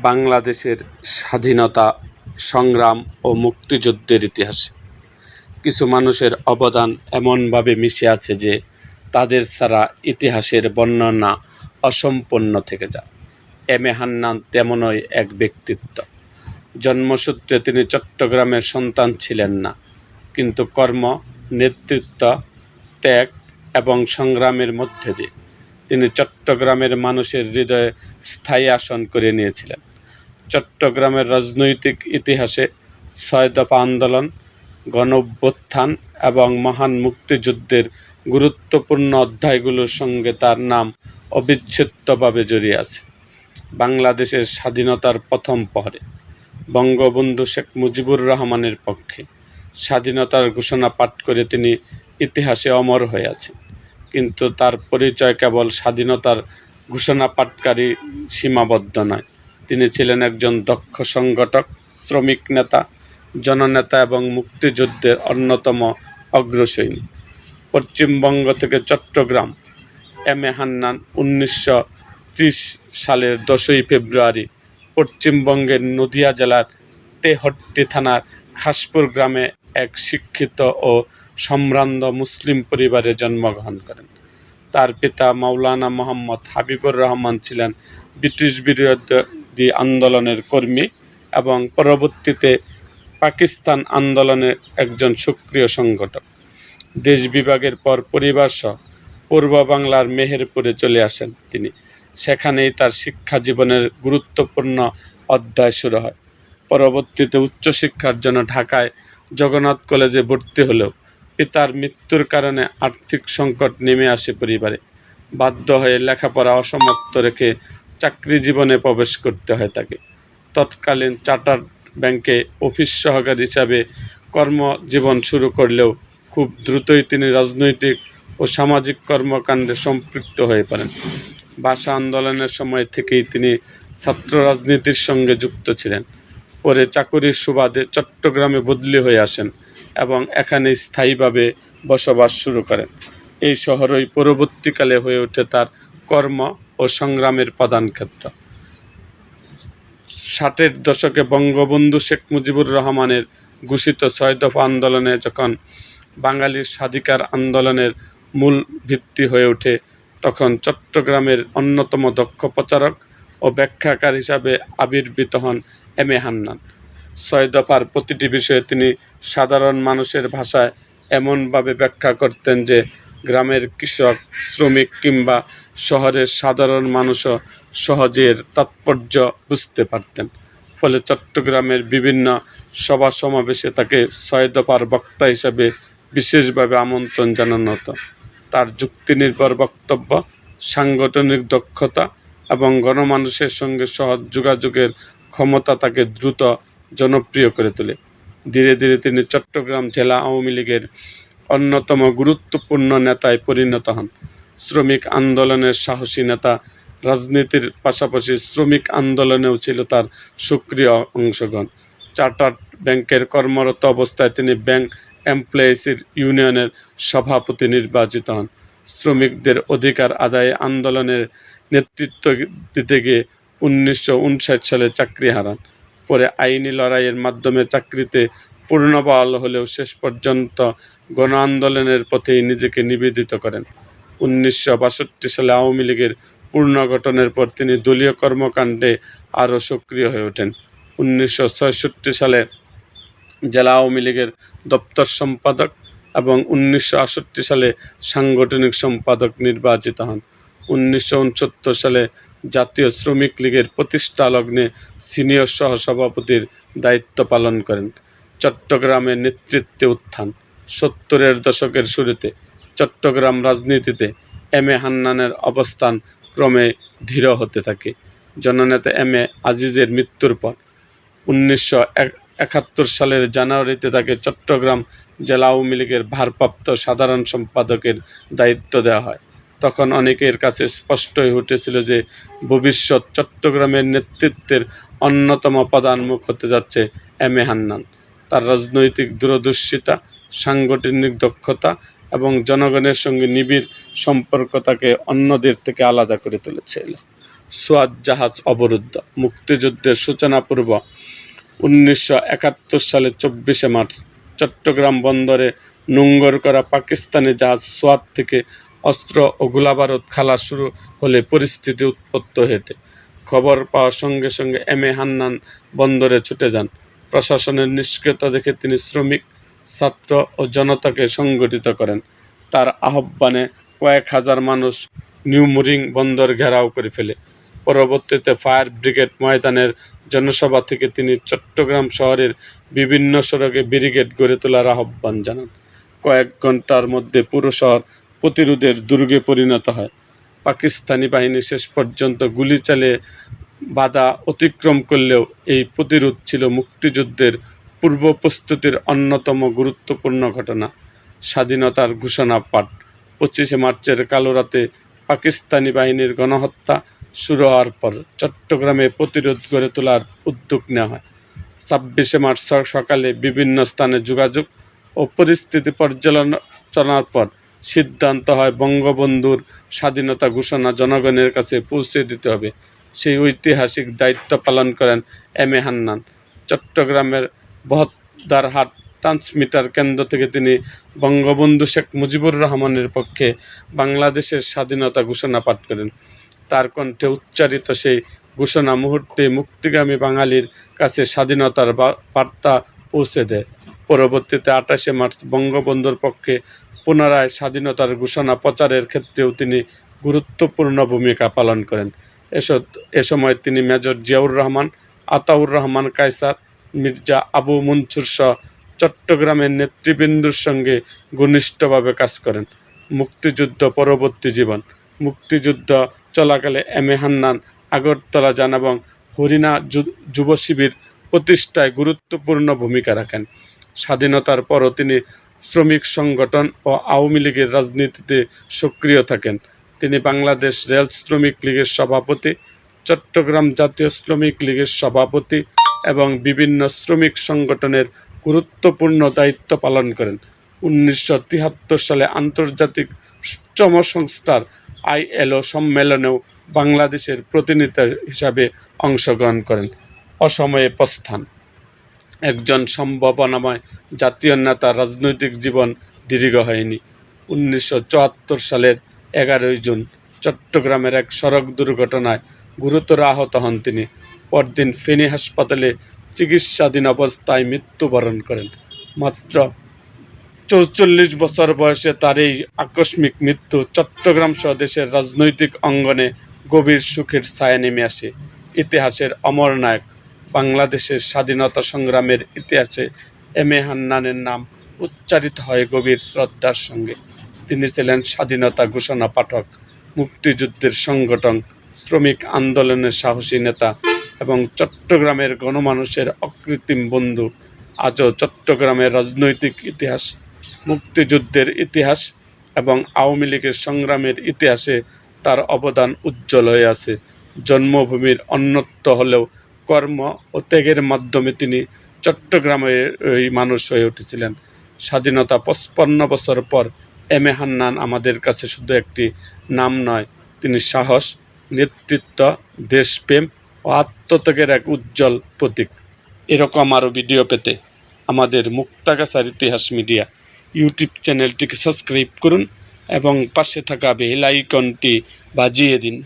বাংলাদেশের স্বাধীনতা সংগ্রাম ও মুক্তিযুদ্ধের ইতিহাসে কিছু মানুষের অবদান এমনভাবে মিশে আছে যে তাদের ছাড়া ইতিহাসের বর্ণনা অসম্পূর্ণ থেকে যায়। এম এ হান্নান তেমনই এক ব্যক্তিত্ব। জন্মসূত্রে তিনি চট্টগ্রামের সন্তান ছিলেন না, কিন্তু কর্ম, নেতৃত্ব, ত্যাগ এবং সংগ্রামের মধ্যে দিয়ে তিনি চট্টগ্রামের মানুষের হৃদয়ে স্থায়ী আসন করে নিয়েছিলেন। চট্টগ্রামের রাজনৈতিক ইতিহাসে ৬ দফা আন্দোলন, গণঅভ্যুত্থান এবং মহান মুক্তিযুদ্ধের গুরুত্বপূর্ণ অধ্যায়গুলোর সঙ্গে তার নাম অবিচ্ছেদ্যভাবে জড়িয়ে আছে। বাংলাদেশের স্বাধীনতার প্রথম প্রহরে বঙ্গবন্ধু শেখ মুজিবুর রহমানের পক্ষে স্বাধীনতার ঘোষণা পাঠ করে তিনি ইতিহাসে অমর হয়ে আছেন। কিন্তু তার পরিচয় কেবল স্বাধীনতার ঘোষণা পাঠকারী সীমাবদ্ধ নয়। তিনি ছিলেন একজন দক্ষ সংগঠক, শ্রমিক নেতা, জননেতা এবং মুক্তিযুদ্ধের অন্যতম অগ্রসৈনী। পশ্চিমবঙ্গ থেকে চট্টগ্রাম। এম এ হান্নান 1930 সালের 10ই ফেব্রুয়ারি পশ্চিমবঙ্গের নদিয়া জেলার তেহট্টি থানার খাসপুর গ্রামে এক শিক্ষিত ও সম্ভ্রান্ত মুসলিম পরিবারে জন্মগ্রহণ করেন। তার পিতা মাওলানা মোহাম্মদ হাবিবুর রহমান ছিলেন ব্রিটিশ বিরোধী আন্দোলনের কর্মী এবং পরবর্তীতে পাকিস্তান আন্দোলনের একজন সক্রিয় সংগঠক। দেশ বিভাগের পর পরিবারসহ পূর্ব বাংলার মেহেরপুরে চলে আসেন তিনি। সেখানেই তার শিক্ষা জীবনের গুরুত্বপূর্ণ অধ্যায় শুরু হয়। পরবর্তীতে উচ্চশিক্ষার জন্য ঢাকায় জগন্নাথ কলেজে ভর্তি হলেও পিতার মৃত্যুর কারণে আর্থিক সংকট নেমে আসে পরিবারে। বাধ্য হয়ে লেখাপড়া অসমাপ্ত রেখে চাকরি জীবনে প্রবেশ করতে হয় তাকে। তৎকালীন চার্টার্ড ব্যাংকে অফিস সহকারী হিসাবে কর্মজীবন শুরু করলেও খুব দ্রুতই তিনি রাজনৈতিক ও সামাজিক কর্মকাণ্ডে সম্পৃক্ত হয়ে পড়েন। ভাষা আন্দোলনের সময় থেকেই তিনি ছাত্র রাজনীতির সঙ্গে যুক্ত ছিলেন। পরে চাকুরির সুবাদে চট্টগ্রামে বদলি হয়ে আসেন এবং এখানে স্থায়ীভাবে বসবাস শুরু করেন। এই শহরই পরবর্তীকালে হয়ে ওঠে তার কর্ম ও সংগ্রামের প্রধান ক্ষেত্র। 60-এর দশকে বঙ্গবন্ধু শেখ মুজিবুর রহমানের ঘোষিত ৬ দফা আন্দোলনে যখন বাঙালির স্বাধিকার আন্দোলনের মূল ভিত্তি হয়ে ওঠে, তখন চট্টগ্রামের অন্যতম দক্ষ প্রচারক ও ব্যাখ্যাকার হিসাবে আবির্ভূত হন এম এ হান্নান। ৬ দফার প্রতিটি বিষয়ে তিনি সাধারণ মানুষের ভাষায় এমনভাবে ব্যাখ্যা করতেন যে গ্রামের কৃষক, শ্রমিক কিংবা শহরের সাধারণ মানুষও সহজে এর তাৎপর্য বুঝতে পারতেন। ফলে চট্টগ্রামের বিভিন্ন সভা সমাবেশে তাকে ৬ দফার বক্তা হিসাবে বিশেষভাবে আমন্ত্রণ জানানো হতো। তার যুক্তিনির্ভর বক্তব্য, সাংগঠনিক দক্ষতা এবং গণমানুষের সঙ্গে সহজ যোগাযোগের ক্ষমতা তাকে দ্রুত জনপ্রিয় করে তোলে। ধীরে ধীরে তিনি চট্টগ্রাম জেলা আওয়ামী লীগের অন্যতম গুরুত্বপূর্ণ নেতায় পরিণত হন। শ্রমিক আন্দোলনের সাহসী নেতা, রাজনীতির পাশাপাশি শ্রমিক আন্দোলনেও ছিল তার সক্রিয় অংশগ্রহণ। চার্টার্ড ব্যাংকের কর্মরত অবস্থায় তিনি ব্যাংক এমপ্লয়িজ ইউনিয়নের সভাপতি নির্বাচিত হন। শ্রমিকদের অধিকার আদায়ে আন্দোলনের নেতৃত্ব দিতে গিয়ে 1959 সালে চাকরি হারান। পরে আইনি লড়াইয়ের মাধ্যমে চাকরিতে পুনর্বহাল হলেও শেষ পর্যন্ত গণ আন্দোলনের পথেই নিজেকে নিবেদিত করেন। 1962 সালে আওয়ামী লীগের পুনর্গঠনের পর তিনি দলীয় কর্মকাণ্ডে আরও সক্রিয় হয়ে ওঠেন। 1966 সালে জেলা আওয়ামী লীগের দপ্তর সম্পাদক এবং 1968 সালে সাংগঠনিক সম্পাদক নির্বাচিত হন। 1969 সালে জাতীয় শ্রমিক লীগের প্রতিষ্ঠা লগ্নে সিনিয়র সহসভাপতির দায়িত্ব পালন করেন। চট্টগ্রামের নেতৃত্বে উত্থান। 70-এর দশকের শুরুতে চট্টগ্রাম রাজনীতিতে এম এ হান্নানের অবস্থান ক্রমে ধীর হতে থাকে। জননেতা এম এ আজিজের মৃত্যুর পর 1971 সালের জানুয়ারিতে তাকে চট্টগ্রাম জেলা আওয়ামী লীগের ভারপ্রাপ্ত সাধারণ সম্পাদকের দায়িত্ব দেওয়া হয়। তখন অনেকের কাছে স্পষ্ট হয়ে উঠেছিল যে ভবিষ্যৎ চট্টগ্রামের নেতৃত্বের অন্যতম প্রধান মুখ হতে যাচ্ছে এম এ হান্নান। তার রাজনৈতিক দূরদর্শিতা, সাংগঠনিক দক্ষতা এবং জনগণের সঙ্গে নিবিড় সম্পর্ক তাকে অন্যদের থেকে আলাদা করে তুলেছিল। সুয়াজ জাহাজ অবরুদ্ধ। মুক্তিযুদ্ধের সূচনা পূর্ব 1971 সালে 24 মার্চ চট্টগ্রাম বন্দরে নোঙর করা পাকিস্তানি জাহাজ সোয়াত থেকে অস্ত্র ও গোলাবারুদ খালাস শুরু হলে পরিস্থিতি উত্তপ্ত হেঁটে। খবর পাওয়ার সঙ্গে সঙ্গে এম.এ. হান্নান বন্দরে ছুটে যান। প্রশাসনের নিষ্ক্রিয়তা দেখে তিনি শ্রমিক, ছাত্র ও জনতাকে সংগঠিত করেন। তার আহ্বানে কয়েক হাজার মানুষ নিউ মুরিং বন্দর ঘেরাও করে ফেলে। পরবর্তীতে ফায়ার ব্রিগেড ময়দানের জনসভা থেকে তিনি চট্টগ্রাম শহরের বিভিন্ন সড়কে ব্যারিকেড গড়ে তোলার আহ্বান জানান। কয়েক ঘন্টার মধ্যে পুরো শহর প্রতিরোধের দুর্গে পরিণত হয়। পাকিস্তানি বাহিনী শেষ পর্যন্ত গুলি চালিয়ে বাধা অতিক্রম করলেও এই প্রতিরোধ ছিল মুক্তিযুদ্ধের পূর্ব প্রস্তুতির অন্যতম গুরুত্বপূর্ণ ঘটনা। স্বাধীনতার ঘোষণা পাঠ 25 মার্চের কালো রাতে পাকিস্তানি বাহিনীর গণহত্যা শুরু হওয়ার পর চট্টগ্রামে প্রতিরোধ গড়ে তোলার উদ্যোগ নেওয়া হয়। 26 মার্চ সকালে বিভিন্ন স্থানে যোগাযোগ ও পরিস্থিতি পর্যালোচনার পর সিদ্ধান্ত হয় বঙ্গবন্ধুর স্বাধীনতা ঘোষণা জনগণের কাছে পৌঁছে দিতে হবে। সেই ঐতিহাসিক দায়িত্ব পালন করেন এম.এ. হান্নান। চট্টগ্রামের বহদ্দারহাট ট্রান্সমিটার কেন্দ্র থেকে তিনি বঙ্গবন্ধু শেখ মুজিবুর রহমানের পক্ষে বাংলাদেশের স্বাধীনতা ঘোষণা পাঠ করেন। তার কণ্ঠে উচ্চারিত সেই ঘোষণা মুহূর্তে মুক্তিগামী বাঙালির কাছে স্বাধীনতার বার্তা পৌঁছে দেয়। পরবর্তীতে 28 মার্চ বঙ্গবন্ধুর পক্ষে পুনরায় স্বাধীনতার ঘোষণা প্রচারের ক্ষেত্রেও তিনি গুরুত্বপূর্ণ ভূমিকা পালন করেন। এ সময় তিনি মেজর জিয়াউর রহমান, আতাউর রহমান কায়সার, মির্জা আবু মনসুর সহ চট্টগ্রামের নেতৃবৃন্দের সঙ্গে ঘনিষ্ঠভাবে কাজ করেন। মুক্তিযুদ্ধ পরবর্তী জীবন। মুক্তিযুদ্ধ চলাকালে এম.এ. হান্নান আগরতলা যান এবং হরিণা যুব শিবির প্রতিষ্ঠায় গুরুত্বপূর্ণ ভূমিকা রাখেন। স্বাধীনতার পরও তিনি শ্রমিক সংগঠন ও আওয়ামী লীগের রাজনীতিতে সক্রিয় থাকেন। তিনি বাংলাদেশ রেল শ্রমিক লীগের সভাপতি, চট্টগ্রাম জাতীয় শ্রমিক লীগের সভাপতি এবং বিভিন্ন শ্রমিক সংগঠনের গুরুত্বপূর্ণ দায়িত্ব পালন করেন। 1973 সালে আন্তর্জাতিক শ্রম সংস্থার ILO সম্মেলনেও বাংলাদেশের প্রতিনিধি হিসাবে অংশগ্রহণ করেন। অসময়ে প্রস্থান। একজন সম্ভাবনাময় জাতীয় নেতার রাজনৈতিক জীবন দীর্ঘ হয়নি। 1974 সালের 11 জুন চট্টগ্রামের এক সড়ক দুর্ঘটনায় গুরুতর আহত হন তিনি। পরদিন ফেনী হাসপাতালে চিকিৎসাধীন অবস্থায় মৃত্যুবরণ করেন। মাত্র 44 বছর বয়সে তার এই আকস্মিক মৃত্যু চট্টগ্রাম সহ দেশের রাজনৈতিক অঙ্গনে গভীর শোকের ছায়া নেমে আসে। ইতিহাসের অমর নায়ক। বাংলাদেশের স্বাধীনতা সংগ্রামের ইতিহাসে এম.এ. হান্নানের নাম উচ্চারিত হয় গভীর শ্রদ্ধার সঙ্গে। তিনি ছিলেন স্বাধীনতা ঘোষণা পাঠক, মুক্তিযুদ্ধের সংগঠক, শ্রমিক আন্দোলনের সাহসী নেতা এবং চট্টগ্রামের গণমানুষের অকৃত্রিম বন্ধু। আজও চট্টগ্রামের রাজনৈতিক ইতিহাস, মুক্তিযুদ্ধের ইতিহাস এবং আওয়ামী লীগের সংগ্রামের ইতিহাসে তার অবদান উজ্জ্বল হয়ে আছে। জন্মভূমির অন্যত্র হলেও কর্ম ও ত্যাগের মাধ্যমে তিনি চট্টগ্রামের মানুষ হয়ে উঠেছিলেন। স্বাধীনতা 55 বছর পর এম.এ. হান্নান আমাদের কাছে শুধু একটি নাম নয়, তিনি সাহস, নেতৃত্ব, দেশপ্রেম ও আত্মত্যাগের এক উজ্জ্বল প্রতীক। এরকম আরও ভিডিও পেতে আমাদের মুক্তাগাছার ইতিহাস মিডিয়া ইউটিউব চ্যানেলটিকে সাবস্ক্রাইব করুন এবং পাশে থাকা বেল আইকনটি বাজিয়ে দিন।